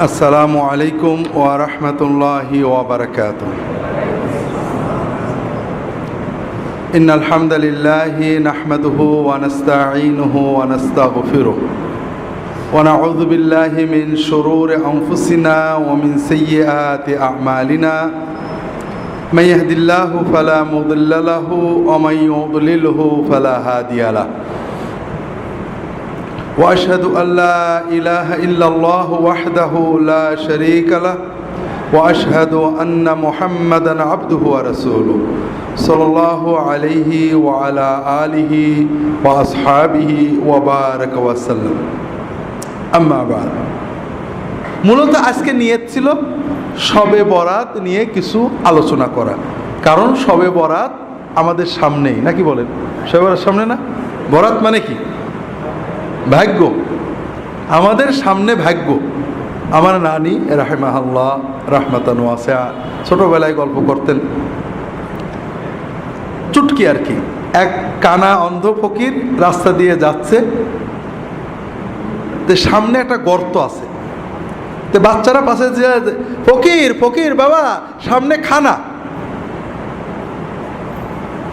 আসসালামু আলাইকুম ওয়া রাহমাতুল্লাহি ওয়া বারাকাতুহু। ইন্নাল হামদালিল্লাহি নাহমাদুহু ওয়া নাস্তাঈনুহু ওয়া নাস্তাগফিরুহু ওয়া নাউযু বিল্লাহি মিন শুরুরি আনফুসিনা ওয়া মিন সাইয়্যাতি আ'মালিনা। মান ইয়াহদিল্লাহু ফালা মুদিল্লা লাহু ওয়া মান ইউদ্লিলহু ফালা হাদিয়া লাহু। وأشهد أن لا إله إلا الله وحده لا شريك له وأشهد أن محمدا عبده ورسوله صلى الله عليه وعلى آله وأصحابه وبارك وسلم أما بعد। মূলত আজকে নিয়ত ছিল শবে বরাত নিয়ে কিছু আলোচনা করা, কারণ শবে বরাত আমাদের সামনেই, নাকি বলেন? শবে বরাত সামনে না? বরাত মানে কি? ভাগ্য, আমাদের সামনে ভাগ্য। আমার নানি রাহিমাহুল্লাহ রাহমাতান ওয়াসিআ ছোটবেলায় গল্প করতেন, চুটকি আর কি। এক কানা অন্ধ ফকির রাস্তা দিয়ে যাচ্ছে, সামনে একটা গর্ত আছে, তো বাচ্চারা পাশে যে ফকির ফকির বাবা সামনে খানা।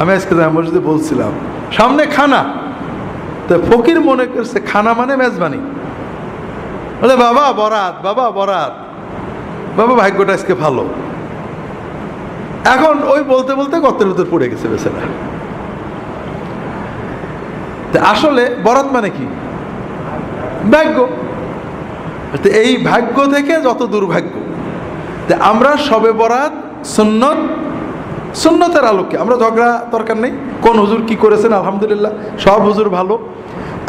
আমি আজকে মসজিদে বলছিলাম সামনে খানা, তো ফকির মনে করছে খানা মানে মেজবানি, বলে বাবা বরাত, বাবা বরাত, বাবা ভাগ্যটা আজকে ভালো। এখন ওই বলতে বলতে গর্তের ভিতর পড়ে গেছে বেচারা। আসলে বরাত মানে কি? ভাগ্য। এই ভাগ্য থেকে যত দুর্ভাগ্য। আমরা শবে বরাত সুন্নত, সুন্নতের আলোকে আমরা ঝগড়া দরকার নেই। কোন হুজুর কি করেছেন, আলহামদুলিল্লাহ সব হুজুর ভালো।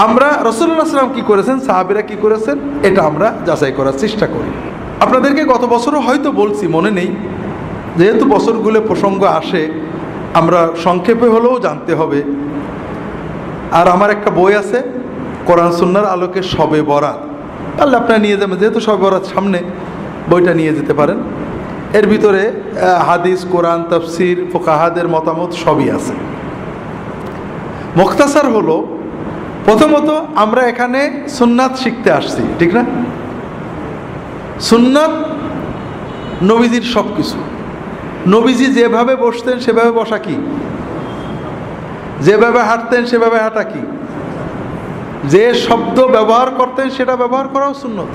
আমরা রাসূলুল্লাহ সাল্লাল্লাহু আলাইহি ওয়াসাল্লাম কি করেছেন, সাহাবীরা কি করেছেন, এটা আমরা যাচাই করার চেষ্টা করি। আপনাদেরকে গত বছরও হয়তো বলছি, মনে নেই, যেহেতু বছরগুলো প্রসঙ্গ আসে আমরা সংক্ষেপে হলেও জানতে হবে। আর আমার একটা বই আছে কোরআন সুন্নাহর আলোকে শবে বরাত, তাহলে আপনারা নিয়ে যাবেন, যেহেতু শবে বরাত সামনে, বইটা নিয়ে যেতে পারেন। এর ভিতরে হাদিস, কোরআন, তাফসির, ফুকাহাদের মতামত সবই আছে। মুখতাসার হলো, প্রথমত আমরা এখানে সুন্নাত শিখতে আসছি, ঠিক না? সুন্নাত নবীজির সব কিছু। নবীজি যেভাবে বসতেন সেভাবে বসা কি, যেভাবে হাঁটতেন সেভাবে হাঁটা কি, যে শব্দ ব্যবহার করতেন সেটা ব্যবহার করাও সুন্নত।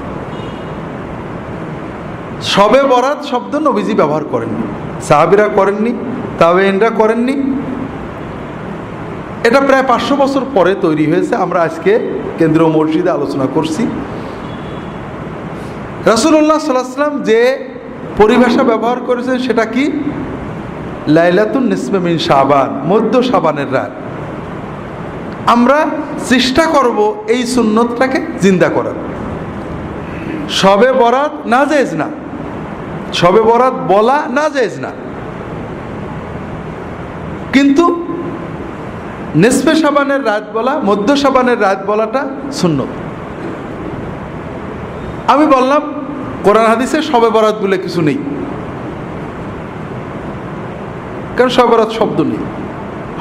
শবে বরাত শব্দ নবীজি ব্যবহার করেননি, সাহাবীরা করেননি, তাবেঈনরা করেননি। এটা প্রায় 500 বছর পরে তৈরি হয়েছে। আমরা আজকে কেন্দ্রীয় মসজিদে আলোচনা করছি। রাসূলুল্লাহ সাল্লাল্লাহু আলাইহি ওয়াসাল্লাম যে পরিভাষা ব্যবহার করেছেন সেটা কি? লাইলাতুন নিসফে মিন শাবান, মধ্য শাবানের রাত। আমরা চেষ্টা করব এই সুন্নতটাকে জিন্দা করার। শবে বরাত নাজায়েজ না, শবে বরাত বলা নাজায়েজ না, কিন্তু নিসফে শাবানের রাত বলা, মধ্য শাবানের রাত বলাটা সুন্নত। আমি বললাম কোরআন হাদিসে শবে বরাত বলে কিছু নেই, কারণ শবে বরাত শব্দ নেই।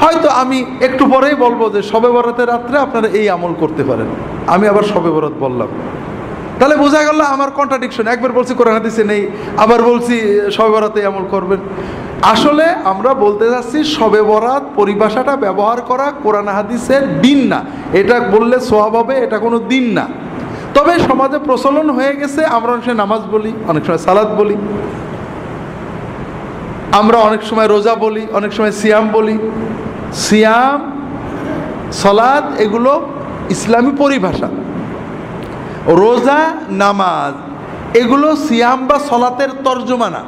হয়তো আমি একটু পরেই বলবো যে শবে বরাতের রাত্রে আপনারা এই আমল করতে পারেন, আমি আবার শবে বরাত বললাম, তাহলে বোঝা গেল আমার কন্ট্রাডিকশন। একবার বলছি কোরআন হাদিসে নেই, আবার বলছি শবে বরাতে আমল করবেন। আসলে আমরা বলতে যাচ্ছি শবে বরাত পরিভাষাটা ব্যবহার করা কোরআন হাদিসের দিন না, এটা বললে সওয়াব হবে, এটা কোনো দিন না। তবে সমাজে প্রচলন হয়ে গেছে, আমরা অনেক সময় নামাজ বলি, অনেক সময় সালাত বলি, আমরা অনেক সময় রোজা বলি, অনেক সময় সিয়াম বলি। সিয়াম, সালাত এগুলো ইসলামী পরিভাষা। রোজা, নামাজ এগুলো সিয়াম বা সলাতের তর্জমা না,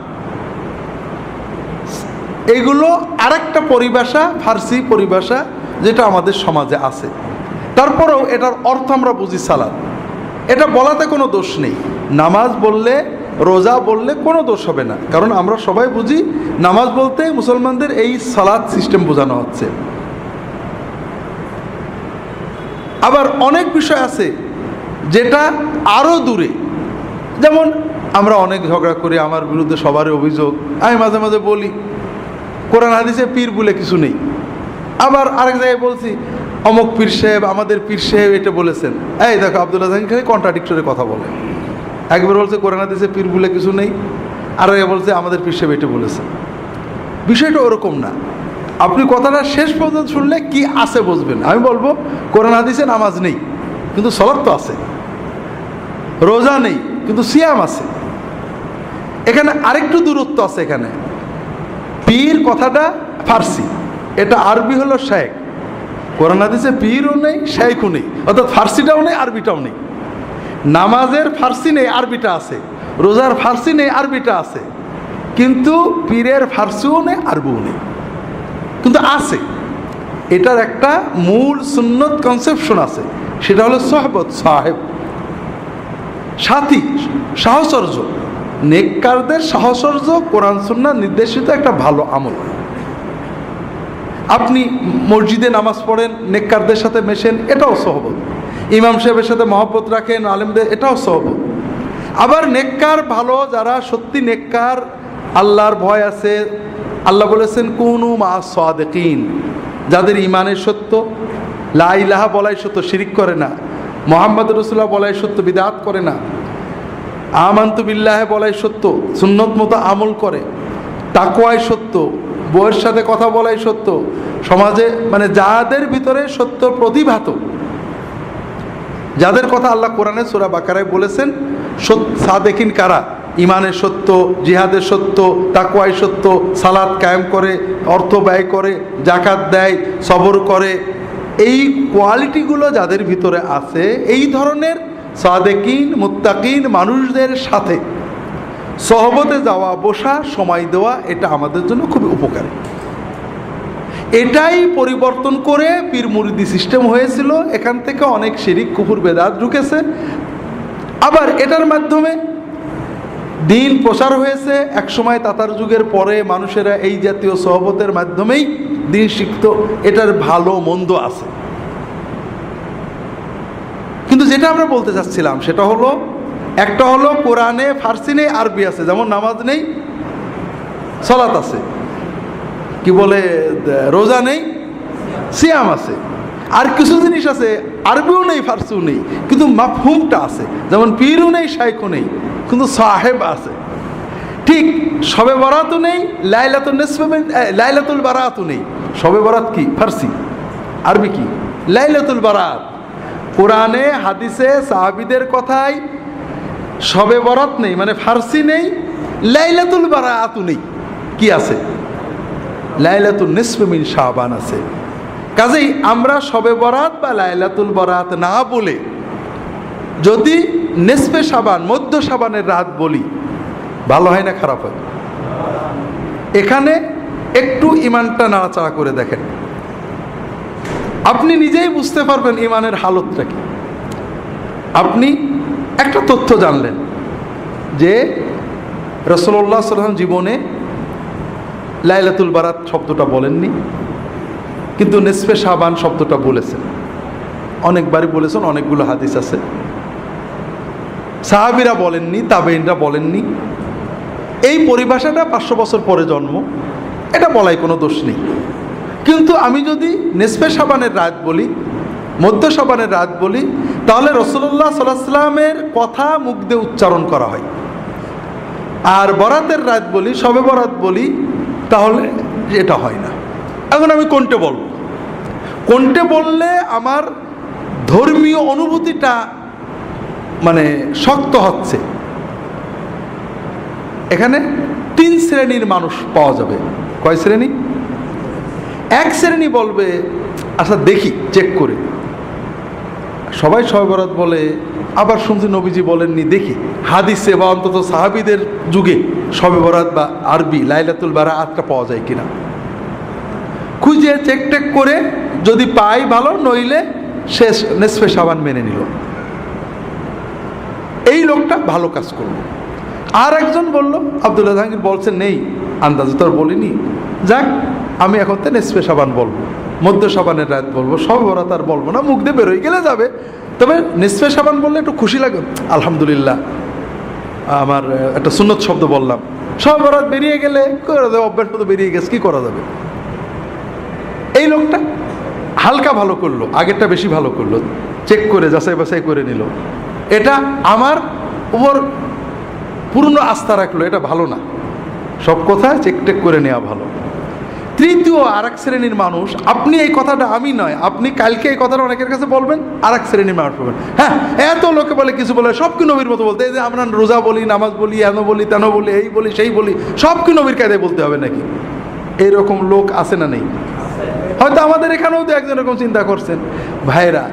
এগুলো আরেকটা পরিভাষা, ফার্সি পরিভাষা, যেটা আমাদের সমাজে আছে। তারপরেও এটার অর্থ আমরা বুঝি সালাত, এটা বলাতে কোনো দোষ নেই। নামাজ বললে, রোজা বললে কোনো দোষ হবে না, কারণ আমরা সবাই বুঝি নামাজ বলতে মুসলমানদের এই সালাত সিস্টেম বোঝানো হচ্ছে। আবার অনেক বিষয় আছে যেটা আরও দূরে, যেমন আমরা অনেক ঝগড়া করি, আমার বিরুদ্ধে সবারই অভিযোগ, আমি মাঝে মাঝে বলি কোরআন হাদিসে পীর বলে কিছু নেই। আবার আরেক জায়গায় বলছি অমুক পীর সাহেব, আমাদের পীর সাহেব এটা বলেছেন। এই দেখো আব্দুল্লাহ জাহাঙ্গীর খালি কন্ট্রাডিক্টরি কথা বলে। একবার বলছে কোরআন হাদিসে পীর বলে কিছু নেই, আর বলছে আমাদের পীর সাহেব এটা বলেছে। বিষয়টা ওরকম না। আপনি কথাটা শেষ পর্যন্ত শুনলে কি আছে বুঝবেন। আমি বলবো কোরআন হাদিসে নামাজ নেই কিন্তু সালাত তো আছে, রোজা নেই কিন্তু সিয়াম আছে। এখানে আরেকটু দূরত্ব আছে। এখানে পীর কথাটা ফার্সি, এটা আরবি হলো শেখ। কোরআন হাদিসে পীরও নেই, শেখও নেই, অর্থাৎ ফার্সিটাও নেই, আরবিটাও নেই। নামাজের ফার্সি নেই, আরবিটা আছে। রোজার ফার্সি নেই, আরবিটা আছে। কিন্তু পীরের ফার্সিও নেই, আরবিও নেই, কিন্তু আছে। এটার একটা মূল সুন্নত কনসেপশন আছে, সেটা হলো সোহবত, সাহেব, সাথী, সাহচর্য। নেককারদের সাহচর্য কোরআন সুন্নাহ নির্দেশিত একটা ভালো আমল। আপনি মসজিদে নামাজ পড়েন, নেককারদের সাথে মেশেন, এটাও সহবত। ইমাম সাহেবের সাথে মহব্বত রাখেন, আলেমদের, এটাও সহবত। আবার নেককার ভালো, যারা সত্যি নেককার, আল্লাহর ভয় আছে, আল্লাহ বলেছেন কুনু মা সাদিকিন, যাদের ইমানের সত্য, লা ইলাহা বলাই সত্য, শিরিক করে না, মুহাম্মদ রাসূলুল্লাহ বলাই সত্য, বিদআত করে না, আমানতু বিল্লাহি বলাই সত্য, সুন্নত মতো আমল করে, তাকওয়াই সত্য, বউয়ের সাথে কথা বলাই সত্য, সমাজে মানে যাদের ভিতরে সত্য প্রতিভাত, যাদের কথা আল্লাহ কোরআনে সূরা বাকারায় বলেছেন সাদেকিন কারা, ইমানের সত্য, জিহাদের সত্য, তাকওয়াই সত্য, সালাত কায়েম করে, অর্থ ব্যয় করে, জাকাত দেয়, সবর করে, এই কোয়ালিটিগুলো যাদের ভিতরে আছে, এই ধরনের সাদেকিন মুত্তাকিন মানুষদের সাথে সহবতে যাওয়া, বসা, সময় দেওয়া, এটা আমাদের জন্য খুবই উপকারী। এটাই পরিবর্তন করে পীর মুরিদি সিস্টেম হয়েছিল। এখান থেকে অনেক শিরিক, কুফর, বেদাত ঢুকেছে। আবার এটার মাধ্যমে দিন প্রচার হয়েছে। একসময় তাতার যুগের পরে মানুষেরা এই জাতীয় সহবতের মাধ্যমেই দিন শিখত। এটার ভালো মন্দ আছে, কিন্তু যেটা আমরা বলতে চাচ্ছিলাম সেটা হলো, একটা হলো কোরআনে ফার্সি নেই, আরবি আছে, যেমন নামাজ নেই, সালাত আছে, কি বলে রোজা নেই, সিয়াম আছে। আর কিছু জিনিস আছে আরবিও নেই, ফার্সিও নেই, কিন্তু মাফহুমটা আছে, যেমন পীরও নেই, শাইখও নেই, কিন্তু সাহেব আছে। ঠিক শবে বরাতও নেই, লাইলাতুল বারাতও নেই। শবে বরাত কি? ফার্সি। আরবি কি? লাইলাতুল বারাত। কোরআনে হাদিসে সাহাবীদের কথায় শবে বরাত নেই, মানে ফার্সি নেই, লাইলাতুল বারাতও নেই। কি আছে? লাইলাতুল নিসফি মিন শাবান আছে। কাজেই আমরা শবে বরাত বা লাইলাতুল বরাত না বলে যদি নিসফে শাবান, মধ্য শাবানের রাত বলি, ভালো হয় না খারাপ হয়? এখানে একটু ইমানটা নাড়াচাড়া করে দেখেন, আপনি নিজেই বুঝতে পারবেন ইমানের হালতটা কি। আপনি একটা তথ্য জানলেন যে রাসূলুল্লাহ সাল্লাল্লাহু আলাইহি ওয়াসাল্লাম জীবনে লাইলাতুল বারাত শব্দটা বলেননি, কিন্তু নিসফে শাবান শব্দটা বলেছেন, অনেকবারই বলেছেন, অনেকগুলো হাদিস আছে। সাহাবীরা বলেননি, তাবেঈনরা বলেননি। এই পরিভাষাটা 500 বছর পরে জন্ম, এটা বলাই কোনো দোষ নেই। কিন্তু আমি যদি নিসফে শাবানের রাত বলি, মধ্য শাবানের রাত বলি, তাহলে রাসূলুল্লাহ সাল্লাল্লাহু আলাইহি ওয়াসাল্লামের কথা মুখ দিয়ে উচ্চারণ করা হয়। আর বরাতের রাত বলি, শবে বরাত বলি, তাহলে এটা হয় না। এখন আমি কোনটা বলবো? কোনটা বললে আমার ধর্মীয় অনুভূতিটা মানে শক্ত হচ্ছে? এখানে 3 শ্রেণীর মানুষ পাওয়া যাবে। কয় শ্রেণী? এক শ্রেণী বলবে আচ্ছা দেখি চেক করে, সবাই শবে বরাত বলে, আবার শুনছি নবীজি বলেননি, দেখি হাদিসে বা অন্তত সাহাবীদের যুগে শবে বরাত বা আরবি লাইলাতুল বারাতটা পাওয়া যায় কিনা, খুঁজে চেক টেক করে যদি পাই ভালো, নইলে শেষ নিসফে শাবান মেনে নিল। এই লোকটা ভালো কাজ করলো। আর একজন বলল, আব্দুল্লাহ জাহাঙ্গীর বলছেন নেই, আন্দাজে তো আর বলিনি, যাক আমি এখন তো নিসফে শাবান বলবো, মধ্য শাবানের রাত বলবো, শবে বরাত আর বলবো না, মুখ দিয়ে বেরোয় গেলে যাবে। তবে নিসফে শাবান বললে একটু খুশি লাগে, আলহামদুলিল্লাহ আমার একটা সুন্নত শব্দ বললাম। শবে বরাত বেরিয়ে গেলে করে দেবে, অভ্যাস মতো বেরিয়ে গেছে, কি করা যাবে। এই লোকটা হালকা ভালো করলো, আগেরটা বেশি ভালো করলো, চেক করে যাচাই বাছাই করে নিল। এটা আমার উপর পূর্ণ আস্থা রাখলো, এটা ভালো না। সব কথা চেক করে নেওয়া ভালো। তৃতীয় আর এক শ্রেণীর মানুষ, আপনি এই কথাটা, আমি নয়, আপনি কালকে এই কথাটা অনেকের কাছে বলবেন, আর এক শ্রেণীর মানুষ বলবেন, হ্যাঁ এত লোকে বলে কিছু বলে, সব কি নবীর মতো বলতে, এই যে আমরা রোজা বলি, নামাজ বলি, এন বলি, তেন বলি, এই বলি, সেই বলি, সব কি নবীর কায়দায় বলতে হবে নাকি? এইরকম লোক আছে না নেই? হয়তো আমাদের এখানেও তো একজন এরকম চিন্তা করছেন। ভাইরা,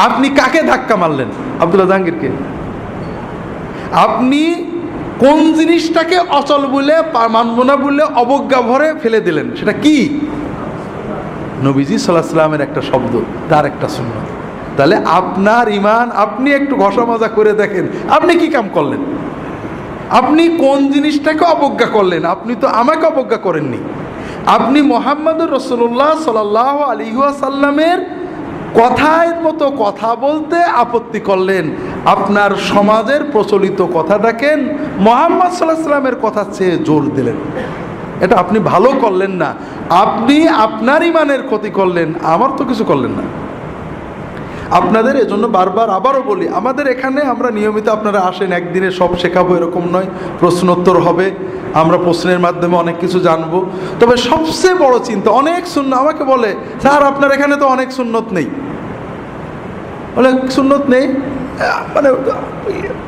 আপনি কাকে ধাক্কা মারলেন? আব্দুল্লাহ জাহাঙ্গীরকে। আপনি কোন জিনিসটাকে অচল বলে, মানব না বলে অবজ্ঞা ভরে ফেলে দিলেন? সেটা কি? নবীজি সাল্লাল্লাহু আলাইহি ওয়াসাল্লামের একটা শব্দ, তার একটা সুন্নাত। তাহলে আপনার ঈমান, আপনি একটু ঘষা মাজা করে দেখেন, আপনি কি কাম করলেন? আপনি কোন জিনিসটাকে অবজ্ঞা করলেন? আপনি তো আমাকে অবজ্ঞা করেননি। আপনি মুহাম্মদুর রাসূলুল্লাহ সাল্লাল্লাহু আলাইহি ওয়াসাল্লামের কথার মতো কথা বলতে আপত্তি করলেন। আপনার সমাজের প্রচলিত কথাটাকে মুহাম্মদ সাল্লাল্লাহু আলাইহি ওয়াসাল্লামের কথা চেয়ে জোর দিলেন। এটা আপনি ভালো করলেন না, আপনি আপনার ঈমানের ক্ষতি করলেন, আমার তো কিছু করলেন না। আপনাদের এজন্য বারবার আবারও বলি, আমাদের এখানে আমরা নিয়মিত, আপনারা আসেন, একদিনে সব শেখাবো এরকম নয়, প্রশ্নোত্তর হবে, আমরা প্রশ্নের মাধ্যমে অনেক কিছু জানবো। তবে সবচেয়ে বড় চিন্তা, অনেক সুন্নাত আমাকে বলে, স্যার আপনার এখানে তো অনেক সুন্নত নেই। অনেক সুন্নত নেই মানে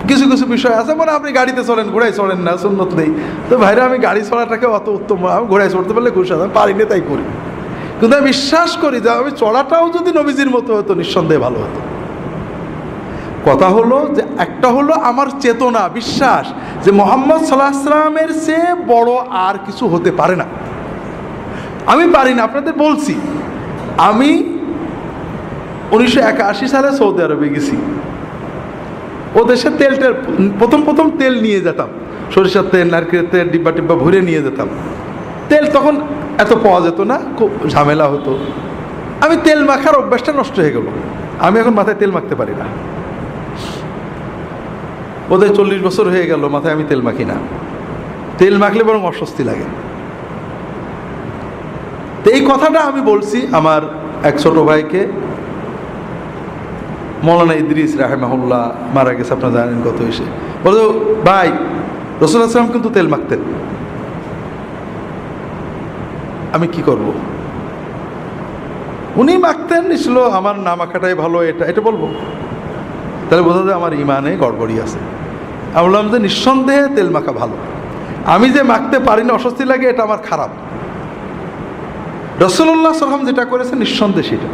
কিছু কিছু বিষয় আছে, মানে আপনি গাড়িতে চলেন, ঘোড়ায় চড়েন না, সুন্নত নেই। তো ভাইরা, আমি গাড়ি চড়াটাকে অত উত্তম, আমি ঘোড়ায় চড়তে পারলে খুশি, আমি পারি না তাই করি। কিন্তু আমি বিশ্বাস করি যে আমি চড়াটাও যদি নবীজির মতো হতো, নিঃসন্দেহে ভালো হতো। কথা হলো যে, একটা হলো আমার চেতনা, বিশ্বাস যে মুহাম্মদ সাল্লাল্লাহু আলাইহি ওয়াসাল্লামের চেয়ে বড় আর কিছু হতে পারে না। আমি পারি না, আপনাদের বলছি, আমি 1981 সালে সৌদি আরবে গেছি। ও দেশে প্রথম তেল নিয়ে যেতাম, সরিষার তেল, নারকেলের তেল, ডিব্বা টিব্বা ভরে নিয়ে যেতাম। তেল তখন এত পাওয়া যেত না, খুব ঝামেলা হতো। আমি তেল মাখার অভ্যাসটা নষ্ট হয়ে গেল, আমি এখন মাথায় তেল মাখতে পারি না। ওদের 40 বছর হয়ে গেল মাথায় আমি তেল মাখি না। তেল মাখলে বরং অস্বস্তি লাগে। তো এই কথাটা আমি বলছি আমার এক ছোট ভাইকে, মৌলানা ইদ্রিস রাহিমাহুল্লাহ, মারা গেছে, আপনারা জানেন কত এসে বলো, ভাই রাসূলুল্লাহ সাল্লাল্লাহু আলাইহি ওয়াসাল্লাম কিন্তু তেল মাখতেন, আমি কি করব? উনি মাখতেন, ছিল আমার না মাখাটাই ভালো, এটা বলবো? তাহলে বোঝা যায় আমার ইমানে গড়বড়ি আছে। আমি বললাম যে নিঃসন্দেহে তেল মাখা ভালো, আমি যে মাখতে পারি না, অস্বস্তি লাগে, এটা আমার খারাপ। রাসূলুল্লাহ সাল্লাল্লাহু আলাইহি ওয়াসাল্লাম যেটা করেছে নিঃসন্দেহে সেটা।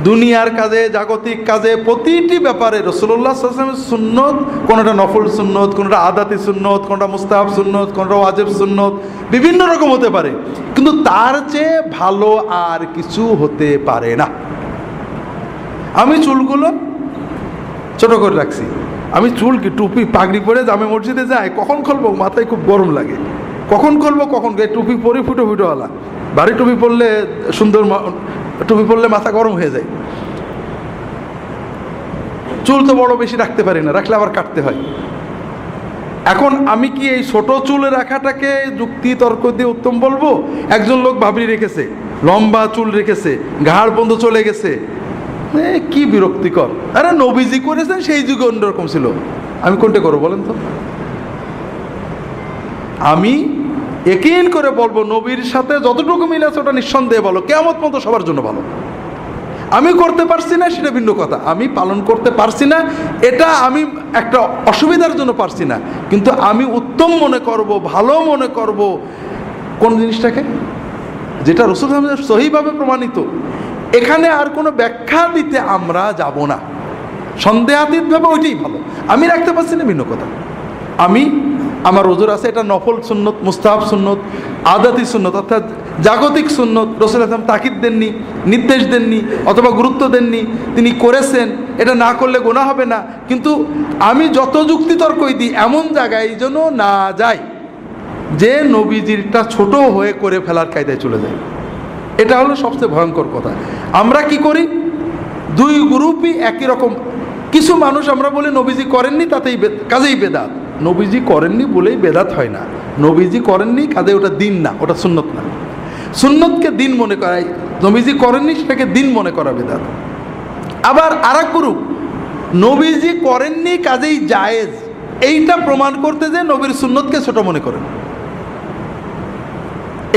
দুনিয়ার কাজে, জাগতিক কাজে, প্রতিটি ব্যাপারে রাসূলুল্লাহ সাল্লাল্লাহু আলাইহি ওয়াসাল্লামের সুন্নত, কোনটা নফল সুন্নত, কোনটা আদাতি সুন্নত, কোনটা মুস্তাহাব সুন্নত, কোনটা ওয়াজিব সুন্নত, বিভিন্ন রকম হতে পারে, কিন্তু তার চেয়ে ভালো আর কিছু হতে পারে না। আমি চুলগুলো ছোট করে রাখছি। আমি চুল কি টুপি পাগড়ি পরে জামে মসজিদে যাই, কখন খুলবো মাথায় খুব গরম লাগে, কখন খুলবো কখন, টুপি পরে ফুটো ফুটোওয়ালা, ভারী টুপি পরলে, সুন্দর টুপি পরলে মাথা গরম হয়ে যায়। চুল তো বড় বেশি রাখতে পারি না, রাখলে আবার কাটতে হয়। এখন আমি কি এই ছোট চুল রাখাটাকে যুক্তি তর্ক দিয়ে উত্তম বলবো? একজন লোক ভাবরি রেখেছে, লম্বা চুল রেখেছে, ঘাড় বন্ধ চলে গেছে, কি বিরক্তিকর। আরে নবীজি করেছেন, সেই যুগে অন্যরকম ছিল, আমি কোনটা করবো বলেন তো? আমি ইয়াকিন করে বলবো, নবীর সাথে যতটুকু মিল আছে ওটা নিঃসন্দেহে ভালো, কিয়ামত পর্যন্ত সবার জন্য ভালো। আমি করতে পারছি না সেটা ভিন্ন কথা, আমি পালন করতে পারছি না, এটা আমি একটা অসুবিধার জন্য পারছি না, কিন্তু আমি উত্তম মনে করব, ভালো মনে করব কোন জিনিসটাকে, যেটা রাসূলুল্লাহ সহিভাবে প্রমাণিত। এখানে আর কোনো ব্যাখ্যা দিতে আমরা যাব না, সন্দেহাতীতভাবে ওইটাই ভালো। আমি রাখতে পারছি না ভিন্ন কথা, আমি আমার ওজোর আছে, এটা নফল সুন্নত, মুস্তাহাব সুন্নত, আদাতি সুন্নত, অর্থাৎ জাগতিক সুন্নত। রাসূলুল্লাহ সাল্লাল্লাহু আলাইহি ওয়াসাল্লাম তাকিদ দেননি, নির্দেশ দেননি, অথবা গুরুত্ব দেননি, তিনি করেছেন, এটা না করলে গুনাহ হবে না। কিন্তু আমি যত যুক্তিতর্কই দিই, এমন জায়গায় যেন না যাই যে নবীজিরটা ছোট হয়ে করে ফেলার কায়দায় চলে যায়। এটা হলো সবচেয়ে ভয়ঙ্কর কথা। আমরা কি করি, দুই গ্রুপই একই রকম। কিছু মানুষ আমরা বলি নবীজি করেননি, তাতেই কাজেই বেদাত। নবীজি করেননি বলেই বেদাত হয় না, নবীজি করেননি কাজে ওটা দিন না, ওটা সুন্নত না। সুন্নতকে দিন মনে করাই, নবীজি করেননি সেটাকে দিন মনে করা বেদাত। আবার আর এক গ্রুপ, নবীজি করেননি কাজেই জায়েজ, এইটা প্রমাণ করতে যে নবীর সুন্নতকে ছোট মনে করেন,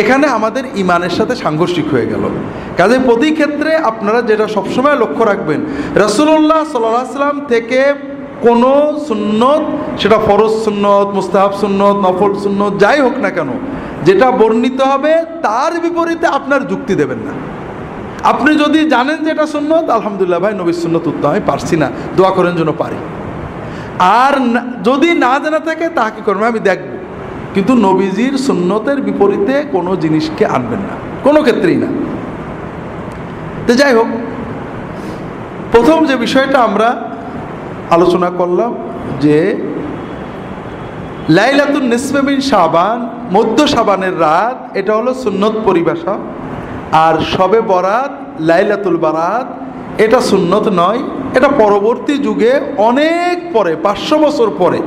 এখানে আমাদের ইমানের সাথে সাংঘর্ষিক হয়ে গেল। কাজে প্রতি ক্ষেত্রে আপনারা যেটা সবসময় লক্ষ্য রাখবেন, রাসূলুল্লাহ সাল্লাল্লাহু আলাইহি ওয়াসাল্লাম থেকে কোনো সুন্নত, সেটা ফরজ সুন্নত, মুস্তাহাব সুন্নত, নফল সুন্নত, যাই হোক না কেন, যেটা বর্ণিত হবে তার বিপরীতে আপনার যুক্তি দেবেন না। আপনি যদি জানেন যে এটা সুন্নত, আলহামদুলিল্লাহ ভাই নবীর সুন্নত উত্তম, আমি পারছি না, দোয়া করেন যেন পারি। আর যদি না জানা থাকে তা কি করবেন, আমি দেখব, কিন্তু নবীজির সুন্নতের বিপরীতে কোনো জিনিসকে আনবেন না, কোনো ক্ষেত্রেই না। তো যাই হোক, প্রথম যে বিষয়টা আমরা আলোচনা করলাম যে লাইলাতুন নিসফে মিন শাবান, মধ্য শাবানের রাত, এটা হলো সুন্নত পরিভাষা। আর শবে বরাত, লাইলাতুল বারাত, এটা সুন্নত নয়, এটা পরবর্তী যুগে অনেক পরে, 500 বছর পরে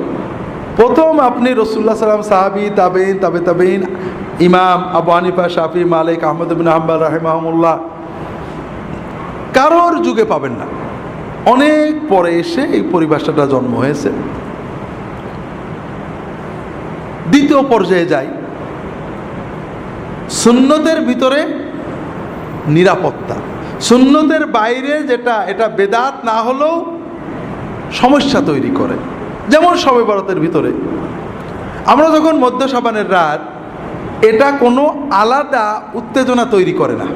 প্রথম আপনি রাসূলুল্লাহ সাল্লাল্লাহু আলাইহি ওয়াসাল্লাম, সাহাবী, তাবেঈন, তাবেঈন, ইমাম আবু হানিফা, শাফি, মালিক, আহমদ ইবনে হাম্বল রাহিমাহুল্লাহ, কারোর যুগে পাবেন না। অনেক পরে এসে এই পরিভাষাটা জন্ম হয়েছে। দ্বিতীয় পর্যায়ে যাই, সুন্নতের ভিতরে নিরাপত্তা। সুন্নতের বাইরে যেটা, এটা বেদাত না হলেও সমস্যা তৈরি করে। যেমন শবে বরাতের ভিতরে আমরা যখন মধ্য শাবানের রাত, এটা কোনো আলাদা উত্তেজনা তৈরি করে না,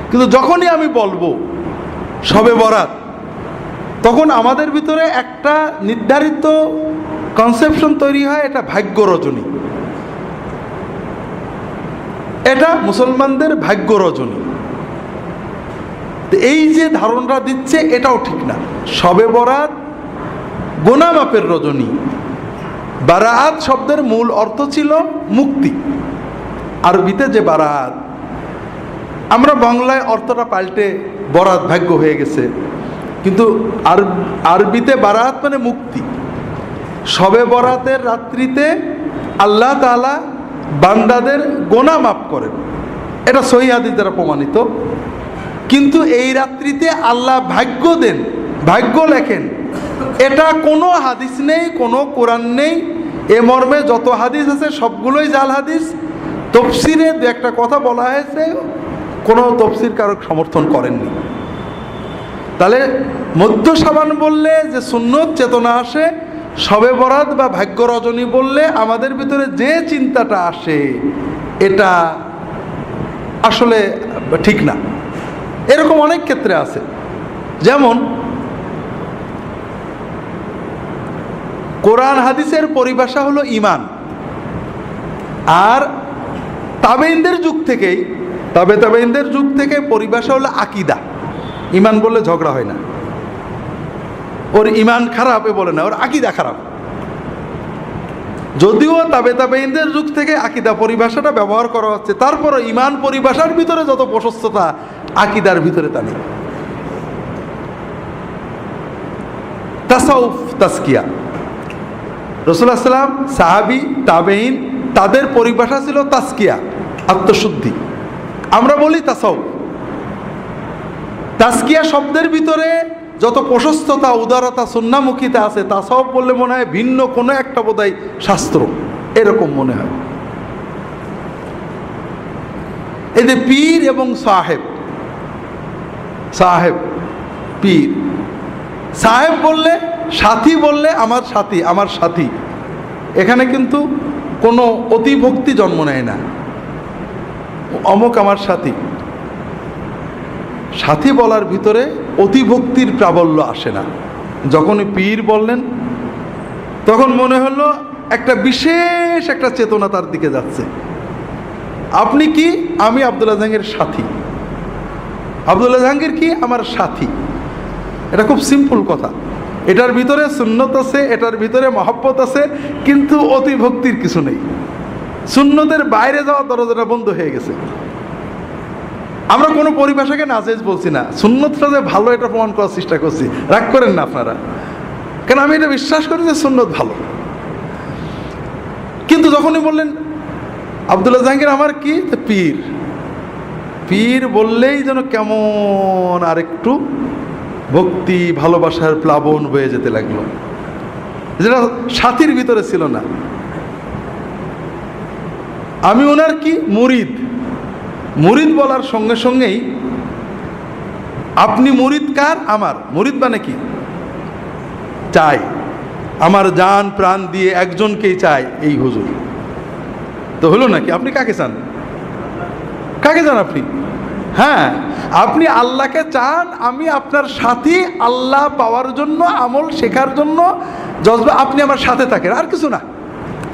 কিন্তু যখনই আমি বলবো শবে বরাত, তখন আমাদের ভিতরে একটা নির্ধারিত কনসেপশন তৈরি হয়, এটা ভাগ্য রজনী, এটা মুসলমানদের ভাগ্য রজনী। এই যে ধারণা দিচ্ছে এটাও ঠিক না। শবে বরাত গুনাহ মাপের রজনী। বারাত শব্দের মূল অর্থ ছিল মুক্তি, আরবিতে যে বারাত, আমরা বাংলায় অর্থটা পাল্টে বরাত ভাগ্য হয়ে গেছে, কিন্তু আরবিতে বারাত মানে মুক্তি। শবে বরাতের রাত্রিতে আল্লাহ তাআলা বান্দাদের গুনাহ মাফ করেন, এটা সহিহ হাদিস দ্বারা প্রমাণিত। কিন্তু এই রাত্রিতে আল্লাহ ভাগ্য দেন, ভাগ্য লেখেন, এটা কোনো হাদিস নেই, কোনো কোরআন নেই। এ মর্মে যত হাদিস আছে সবগুলোই জাল হাদিস। তফসিরে দু একটা কথা বলা হয়েছে, কোনো তফসির কারক সমর্থন করেননি। তাহলে মধ্য শাবান বললে যে সুন্নত চেতনা আসে, শবে বরাত বা ভাগ্য রজনী বললে আমাদের ভিতরে যে চিন্তাটা আসে, এটা আসলে ঠিক না। এরকম অনেক ক্ষেত্রে আছে। যেমন কোরআন হাদিসের পরিভাষা হলো ঈমান, আর তাবেঈনদের যুগ থেকেই, তাবেঈনদের যুগ থেকে পরিভাষা হলো আকীদা। ঈমান বললে ঝগড়া হয় না, ওর ঈমান খারাপ এ বলে না, ওর আকীদা খারাপ। যদিও তাবেঈনদের যুগ থেকে আকীদা পরিভাষাটা ব্যবহার করা হচ্ছে, তারপরও ঈমান পরিভাষার ভিতরে যত প্রশস্ততা, আকীদার ভিতরে তা নেই। তাসাউফ, তাজকিয়া, রাসূলুল্লাহ সাল্লাল্লাহু আলাইহি ওয়াসাল্লাম, সাহাবী, তাবেঈন, তাদের পরিভাষা ছিল তাজকিয়া, আত্মশুদ্ধি। আমরা বলি তাসাউফ। তাজকিয়া শব্দের ভিতরে যত প্রশস্ততা, উদারতা, সুন্নাহমুখিতা আছে, তাসাউফ বললে মনে হয় ভিন্ন কোনো একটা বোধহয় শাস্ত্র, এরকম মনে হয়। এই যে পীর এবং সাহেব, সাহেব, পীর, সাহেব বললে, সাথী বললে আমার সাথী, আমার সাথী, এখানে কিন্তু কোনো অতিভক্তি জন্ম নেয় না, অমুক আমার সাথী। সাথী বলার ভিতরে অতিভক্তির প্রাবল্য আসে না। যখনই পীর বললেন তখন মনে হলো একটা বিশেষ একটা চেতনা তার দিকে যাচ্ছে। আপনি কি? আমি আব্দুল্লাহ জাহাঙ্গীরের সাথী। আব্দুল্লাহ জাহাঙ্গীর কি? আমার সাথী। এটা খুব সিম্পল কথা। এটার ভিতরে সুন্নত আছে, এটার ভিতরে মহব্বত আছে, কিন্তু অতিভক্তির কিছু নেই। সুন্নতের বাইরে যাওয়ার দরজাটা বন্ধ হয়ে গেছে। আমরা কোনো পরিভাষাকে নাজেজ বলছি না, সুন্নতটা যে ভালো এটা প্রমাণ করার চেষ্টা করছি। রাগ করেন না আপনারা, কেন আমি এটা বিশ্বাস করি যে সুন্নত ভালো। কিন্তু যখনই বললেন আব্দুল্লাহ জাহাঙ্গীর আমার কি, পীর, পীর বললেই যেন কেমন আরেকটু ভক্তি ভালোবাসার প্লাবন বয়ে যেতে লাগলো। যেটা সাথীর ভিতরে ছিল না। আমি ওনার কি মুরিদ। মুরিদ বলার সঙ্গে সঙ্গেই আপনি মুরিদ কার? আমার। মুরিদ মানে কি? চাই, আমার জান প্রাণ দিয়ে একজনকেই চাই, এই হুজুর। তো হলো নাকি? আপনি কাকে চান? কাকে চান আপনি? হ্যাঁ, আপনি আল্লাহকে চান। আমি আপনার সাথী, আল্লাহ পাওয়ার জন্য, আমল শেখার জন্য জজবা আপনি আমার সাথে থাকেন, আর কিছু না।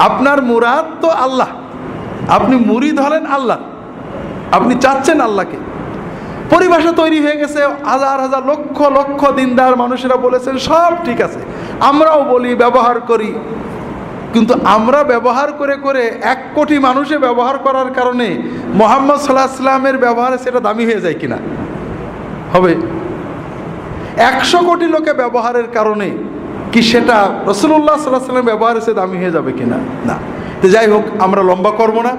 আপনার মুরাদ তো আল্লাহ, আপনি মুরিদ হলেন আল্লাহ, আপনি চাচ্ছেন আল্লাহকে। পরিভাষা তৈরি হয়ে গেছে, হাজার হাজার লক্ষ লক্ষ দিনদার মানুষেরা বলেছেন সব ঠিক আছে, আমরাও বলি, ব্যবহার করি। কিন্তু আমরা ব্যবহার করে করে 1 কোটি মানুষে ব্যবহার করার কারণে মুহাম্মদ সাল্লাল্লাহু আলাইহি ওয়াসাল্লামের ব্যবহারে সেটা দামি হয়ে যায় কিনা? হবে। 100 কোটি লোকে ব্যবহারের কারণে কি সেটা রাসূলুল্লাহ সাল্লাল্লাহু আলাইহি ওয়াসাল্লামের ব্যবহারে সে দামি হয়ে যাবে কিনা? না। তো যাই হোক, আমরা লম্বা করব না।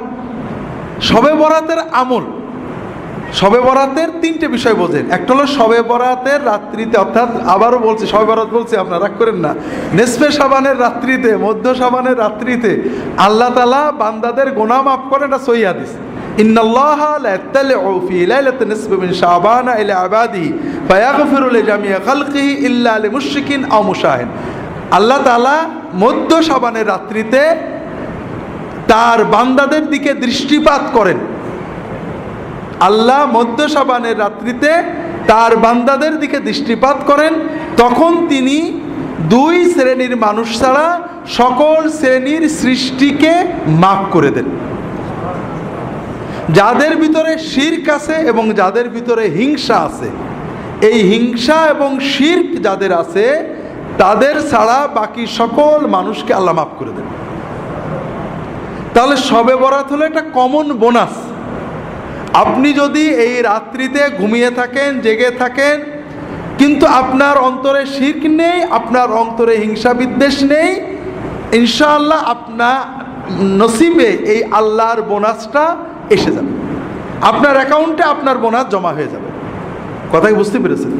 শবে বরাতের আমল, শবে বরাতের 3টে বিষয় বোঝেন। একটা হলো শবে বরাতের রাত্রিতে, অর্থাৎ আবারও বলছি, শবে বরাত বলছি, আপনারা রাগ করেন না, নিসফে শাবানের রাত্রিতে, মধ্য শাবানের রাত্রিতে আল্লাহ তাআলা বান্দাদের গুনাহ মাফ করেন। এটা সহিহ হাদিস। ইন্নাল্লাহা লা ইয়াতালিউ ফি লাইলাতিন নিসফি মিন শাবান ইলা ইবাদিহি ফায়াগফিরু লিজামিই খালকিহি ইল্লা লিমুশরিকিন আও মুশাহিন। আল্লাহ তাআলা মধ্য শাবানের রাত্রিতে তার বান্দাদের দিকে দৃষ্টিপাত করেন। আল্লাহ মধ্য শাবানের রাত্রিতে তার বান্দাদের দিকে দৃষ্টিপাত করেন। তখন তিনি 2 শ্রেণীর মানুষ ছাড়া সকল শ্রেণীর সৃষ্টিকে মাফ করে দেন। যাদের ভিতরে শিরক আছে এবং যাদের ভিতরে হিংসা আছে, এই হিংসা এবং শিরক যাদের আছে তাদের ছাড়া বাকি সকল মানুষকে আল্লাহ মাফ করে দেন। তাহলে শবে বরাত হলো একটা কমন বোনাস। আপনি যদি এই রাত্রিতে ঘুমিয়ে থাকেন, জেগে থাকেন, কিন্তু আপনার অন্তরে শিরক নেই, আপনার অন্তরে হিংসা বিদ্বেষ নেই, ইনশাআল্লাহ আপনার নসিবে এই আল্লাহর বোনাসটা এসে যাবে। আপনার অ্যাকাউন্টে আপনার বোনাস জমা হয়ে যাবে। কথাই বুঝতে পেরেছেন?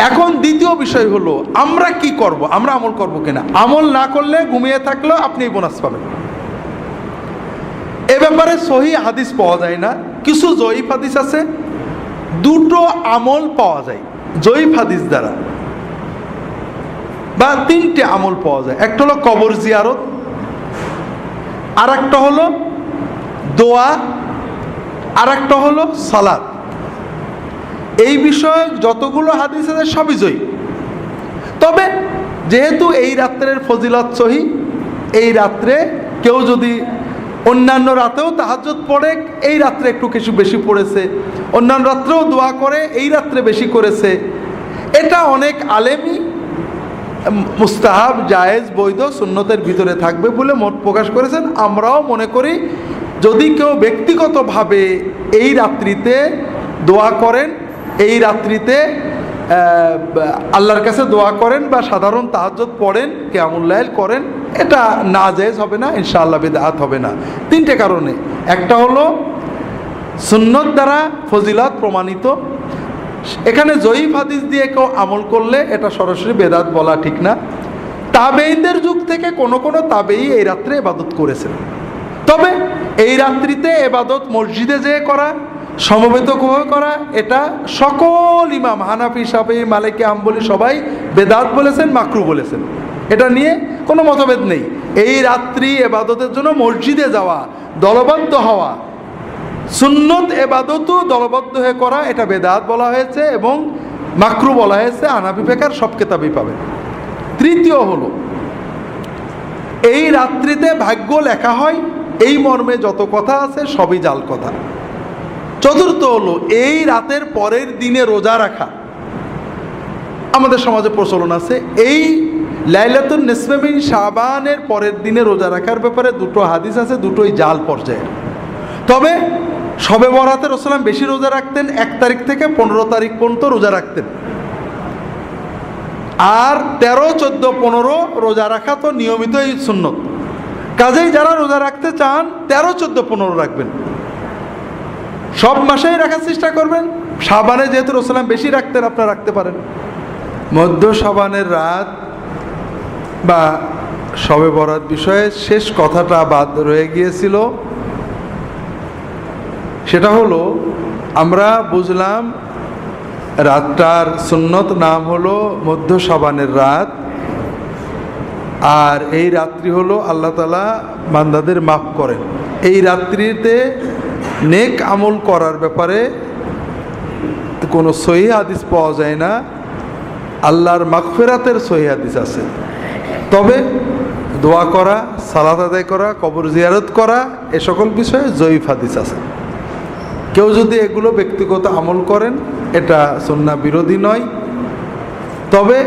এখন দ্বিতীয় বিষয় হলো আমরা কি করব, আমরা আমল করব কিনা। আমল না করলে, ঘুমিয়ে থাকলেও আপনি এই বোনাস পাবেন। এ ব্যাপারে সহিহ হাদিস পাওয়া যায় না, কিছু জয়ীফ হাদিস আছে। 2টো আমল পাওয়া যায় জয়ীফ হাদিস দ্বারা, বা 3টে আমল পাওয়া যায়। একটা হলো কবর জিয়ারত, আর একটা হলো দোয়া, আর একটা হলো সালাত। এই বিষয়ে যতগুলো হাদিস আছে সবই জয়ীফ। তবে যেহেতু এই রাত্রের ফজিলত সহিহ, এই রাত্রে কেউ যদি অন্যান্য রাতেও তাহাজ্জুদ পড়ে, এই রাত্রে একটু কিছু বেশি পড়েছে, অন্যান্য রাত্রেও দোয়া করে, এই রাত্রে বেশি করেছে, এটা অনেক আলেমই মুস্তাহাব, জায়েজ, বৈধ, সুন্নতের ভিতরে থাকবে বলে মত প্রকাশ করেছেন। আমরাও মনে করি যদি কেউ ব্যক্তিগতভাবে এই রাত্রিতে দোয়া করেন, এই রাত্রিতে আল্লাহর কাছে দোয়া করেন বা সাধারণ তাহাজ্জুদ পড়েন, কিয়ামুল লাইল করেন, এটা নাজায়েজ হবে না, ইনশাআল্লাহ বিদআত হবে না। 3টে কারণে। একটা হলো সুন্নত দ্বারা ফজিলত প্রমাণিত। এখানে জয়ীফ হাদিস দিয়ে কেউ আমল করলে এটা সরাসরি বেদাত বলা ঠিক না। তাবেঈনদের যুগ থেকে কোনো কোনো তাবেঈ এই রাত্রে ইবাদত করেছেন। তবে এই রাত্রিতে ইবাদত মসজিদে যেয়ে করা, সমবেত করা, এটা সকল ইমাম, হানাফি, শাফিঈ, মালিকি, হাম্বলি সবাই বেদাত বলেছেন, মাকরু বলেছেন। এটা নিয়ে কোনো মতভেদ নেই। এই রাত্রি ইবাদতের জন্য মসজিদে যাওয়া, দলবদ্ধ হওয়া, সুন্নত ইবাদতও দলবদ্ধ হয়ে করা, এটা বেদাত বলা হয়েছে এবং মাকরু বলা হয়েছে। হানাফি ফিকহের সব কিতাবেই পাবেন। তৃতীয় হলো এই রাত্রিতে ভাগ্য লেখা হয়, এই মর্মে যত কথা আছে সবই জাল কথা। চতুর্থ হলো এই রাতের পরের দিনে রোজা রাখা। আমাদের সমাজে প্রচলন আছে এই লাইলাতুন নিসফে মিন শাবানের পরের দিনে রোজা রাখার ব্যাপারে 2টো হাদিস আছে, দুটোই জাল পর্যায়ের। তবে শবে বরাতে রাসূল বেশি রোজা রাখতেন, 1 তারিখ থেকে 15 তারিখ পর্যন্ত রোজা রাখতেন। আর 13, 14, 15 রোজা রাখা তো নিয়মিতই সুন্নত। কাজেই যারা রোজা রাখতে চান 13, 14, 15 রাখবেন। সব মাসেই রাখার চেষ্টা করবেন। শাবানে যেহেতু রাসূল বেশি রাখতেন, আপনারা রাখতে পারেন। মধ্য শাবানের রাত বা শবে বরাত বিষয়ে শেষ কথাটা বাদ রয়ে গিয়েছিল। সেটা হলো, আমরা বুঝলাম রাতটার সুন্নত নাম হলো মধ্য শাবানের রাত, আর এই রাত্রি হলো আল্লাহ তাআলা বান্দাদের মাফ করেন। এই রাত্রিতে নেক আমল করার ব্যাপারে কোনো সহিহ হাদিস পাওয়া যায় না। আল্লাহর মাগফিরাতের সহিহ হাদিস আছে, তবে দোয়া করা, সালাত আদায় করা, কবর জিয়ারত করা, এ সকল বিষয়ে জয়ীফ হাদিস আছে। কেউ যদি এগুলো ব্যক্তিগত আমল করেন, এটা সুন্নাহ বিরোধী নয়। তবে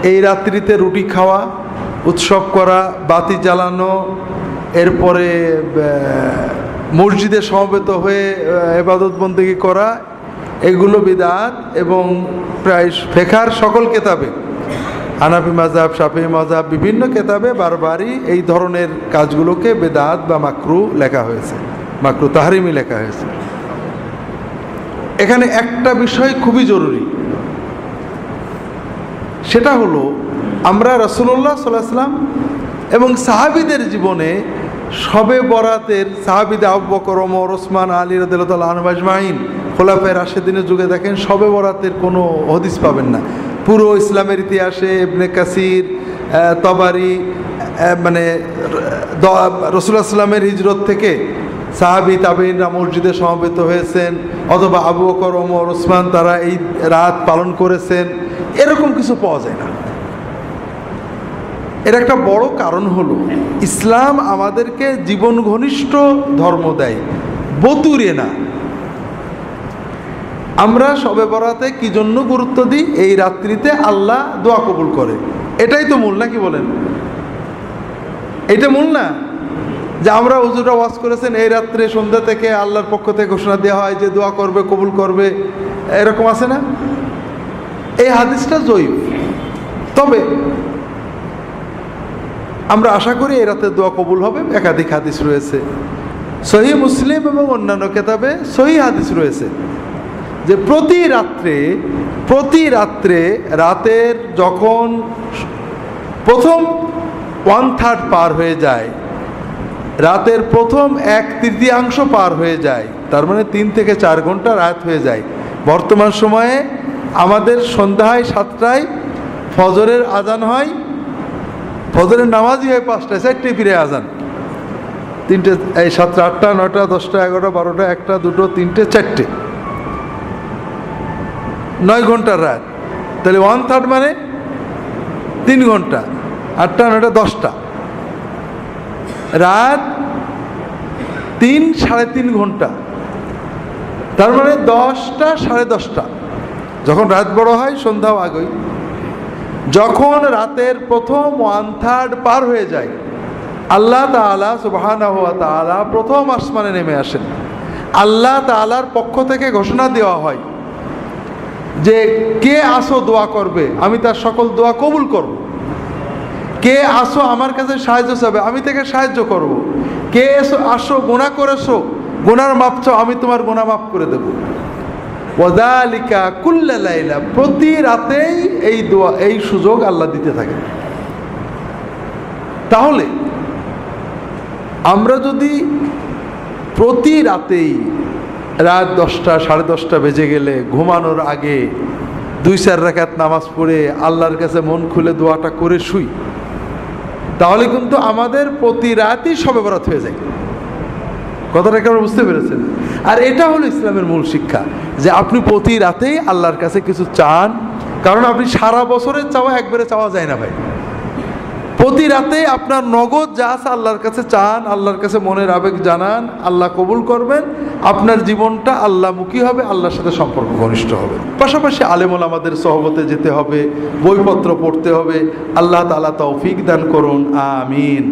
এই রাত্রিতে রুটি খাওয়া, উৎসব করা, বাতি জ্বালানো, এরপরে মসজিদে সমবেত হয়ে ইবাদত বন্দেগী করা, এগুলো বিদআত। এবং প্রায় ফিকহের সকল কিতাবে, হানাফি মাযহাব, শাফিঈ মাযহাব, বিভিন্ন কিতাবে বারবারই এই ধরনের কাজগুলোকে বিদআত বা মাকরু লেখা হয়েছে, মাকরু তাহরিমি লেখা হয়েছে। এখানে একটা বিষয় খুবই জরুরি, সেটা হলো আমরা রাসূলুল্লাহ সাল্লাল্লাহু আলাইহি ওয়াসাল্লাম এবং সাহাবীদের জীবনে শবে বরাতের, সাহাবীদের আবু বকর, ওমর, ওসমান, আলী রাদিয়াল্লাহু তাআলা আনহুম আজমাইন, খোলাফায়ে রাশেদিনের যুগে দেখেন শবে বরাতের কোনো হাদিস পাবেন না। পুরো ইসলামের ইতিহাসে ইবনে কাসির, তবারি, মানে রাসূলুল্লাহ সাল্লামের হিজরত থেকে সাহাবী তাবেঈনরা মসজিদে সমবেত হয়েছেন, অথবা আবু বকর, ওমর, ওসমান তারা এই রাত পালন করেছেন, এরকম কিছু পাওয়া যায় না। এর একটা বড় কারণ হলো, ইসলাম আমাদেরকে জীবন ঘনিষ্ঠ ধর্ম দেয়, বতুরে না। আমরা শবে বরাতে কি জন্য গুরুত্ব দিই? এই রাত্রিতে আল্লাহ দোয়া কবুল করে, এটাই তো মূল, নাকি বলেন? এটা মূল না যে আমরা হুজুররা ওয়াজ করেছেন এই রাত্রে সন্ধ্যা থেকে আল্লাহর পক্ষ থেকে ঘোষণা দেওয়া হয় যে দোয়া করবে, কবুল করবে, এরকম আছে না? এই হাদিসটা জয়ীফ। তবে আমরা আশা করি এই রাতে দোয়া কবুল হবে। একাধিক হাদিস রয়েছে, সহিহ মুসলিম এবং অন্যান্য কিতাবে সহিহ হাদিস রয়েছে যে প্রতি রাত্রে রাতের যখন প্রথম 1/3 পার হয়ে যায়, রাতের প্রথম 1/3 পার হয়ে যায়, তার মানে 3 থেকে 4 ঘন্টা রাত হয়ে যায়। বর্তমান সময়ে আমাদের সন্ধ্যায় 7টায় ফজরের আজান হয়, ফজরের নামাজই হয় 5টায়, 4টায় ফিরে আজান, 3টে, এই 7টা, 8টা, 9টা, 10টা, 11টা, 12টা, 1টা, 2টো, 3টে, 4টে, 9 ঘন্টার রাত। তাহলে 1/3 মানে 3 ঘন্টা, 8টা, 9টা, 10টা, রাত 3 সাড়ে 3 ঘন্টা, তার মানে 10টা, সাড়ে 10টা। যখন রাত বড় হয় সন্ধ্যাও আগেই। যখন রাতের প্রথম 1/3 পার হয়ে যায়, আল্লাহ তাআলা সুবহানাহু ওয়া তাআলা প্রথম আসমানে নেমে আসেন। আল্লাহ তাআলার পক্ষ থেকে ঘোষণা দেওয়া হয় যে কে আসো দোয়া করবে, আমি তার সকল দোয়া কবুল করব। কে আসো আমার কাছে সাহায্য চাবে, আমি তাকে সাহায্য করব। কে আসো গুনাহ করেছো, গুনার মাপ চাও, আমি তোমার গুনাহ মাফ করে দেব। ওয়াযালিকা কুল্লা লাইলা, প্রতি রাতেই এই দোয়া, এই সুযোগ আল্লাহ দিতে থাকে। তাহলে আমরা যদি প্রতি রাতেই রাত 10টা, সাড়ে 10টা বেজে গেলে ঘুমানোর আগে 2-4 রাকাত নামাজ পড়ে আল্লাহর কাছে মন খুলে দোয়াটা করে শুই, তাহলে কিন্তু আমাদের প্রতি রাতই শবে বরাত হয়ে যায়। কথাটা কেমন বুঝতে পেরেছেন? আর এটা হলো ইসলামের মূল শিক্ষা, যে আপনি প্রতি রাতেই আল্লাহর কাছে কিছু চান, কারণ আপনি সারা বছরের চাওয়া একবারে চাওয়া যায় না ভাই। প্রতি রাতে আপনার নগদ যা আছে আল্লাহর কাছে চান, আল্লাহর কাছে মনের আবেগ জানান, আল্লাহ কবুল করবেন, আপনার জীবনটা আল্লাহমুখী হবে, আল্লাহর সাথে সম্পর্ক ঘনিষ্ঠ হবে। পাশাপাশি আলেম ওলামাদের সহবতে যেতে হবে, বইপত্র পড়তে হবে। আল্লাহ তাআলা তৌফিক দান করুন, আমিন।